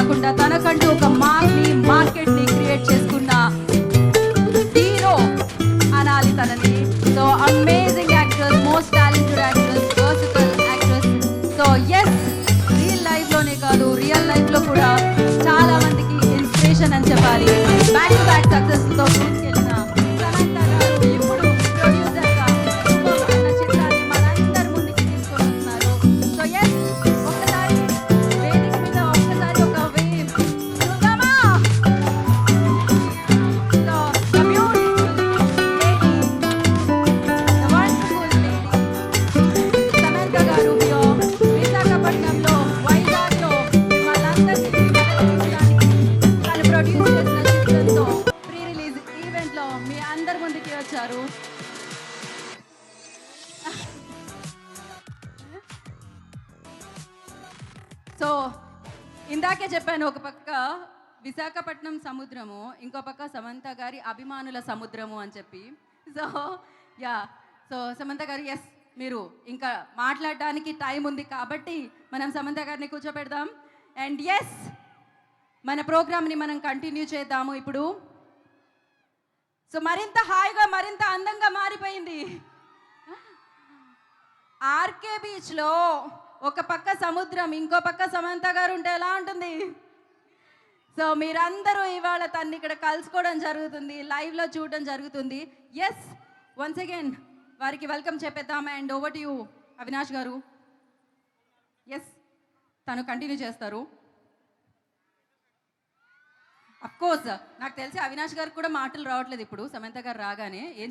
కాకుండా తనకంటూ ఒక మార్కెట్ ని క్రియేట్ చేసుకున్న హీరో అనాలి తనని. So amazing actress, most talented actress, versatile actress. So yes, real life లోనే కాదు, రియల్ లైఫ్ లో కూడా చాలా మందికి ఇన్స్పిరేషన్ అని చెప్పాలి. బ్యాక్ టు బ్యాక్ సక్సెస్ తో తీసుకెళ్ళిన సమంత గారు ఇప్పుడు ప్రొడ్యూసర్ గా శుభం అన్న చిత్రాన్ని మనందరి ముందుకి తీసుకొని వస్తున్నారు. సో ఎస్, ఒక్కసారి వేదిక మీద ఒక్కసారి ఒక వేవ్ శుభమా. So the beautiful lady, the wonderful lady Samantha garu విశాఖపట్నంలో, వైజాగ్లో వాళ్ళందరినీ తను ప్రొడ్యూస్ చేసిన చిత్రంతో ప్రీ రిలీజ్ ఈవెంట్లో మీ అందరి ముందుకి వచ్చారు. సో ఇందాకే చెప్పాను, ఒక పక్క విశాఖపట్నం సముద్రము, ఇంకో పక్క సమంత గారి అభిమానుల సముద్రము అని చెప్పి. సో యా, సో సమంత గారు, ఎస్, మీరు ఇంకా మాట్లాడడానికి టైం ఉంది కాబట్టి మనం సమంత గారిని కూర్చోపెడదాం. అండ్ ఎస్, మన ప్రోగ్రామ్ని మనం కంటిన్యూ చేద్దాము ఇప్పుడు. సో మరింత హాయిగా, మరింత అందంగా మారిపోయింది. ఆర్కే బీచ్లో ఒక పక్క సముద్రం, ఇంకో పక్క సమంత గారు ఉంటే ఎలా ఉంటుంది? సో మీరందరూ ఇవాళ తన్ని ఇక్కడ కలుసుకోవడం జరుగుతుంది, లైవ్లో చూడడం జరుగుతుంది. ఎస్, వన్స్ అగైన్ వారికి వెల్కమ్ చెప్పేద్దాం. And over to you Avinash garu. Yes, తను కంటిన్యూ చేస్తారు. అఫ్ కోర్స్ నాకు తెలిసి అవినాష్ గారికి కూడా మాటలు రావట్లేదు ఇప్పుడు సమంత గారు రాగానే. ఏం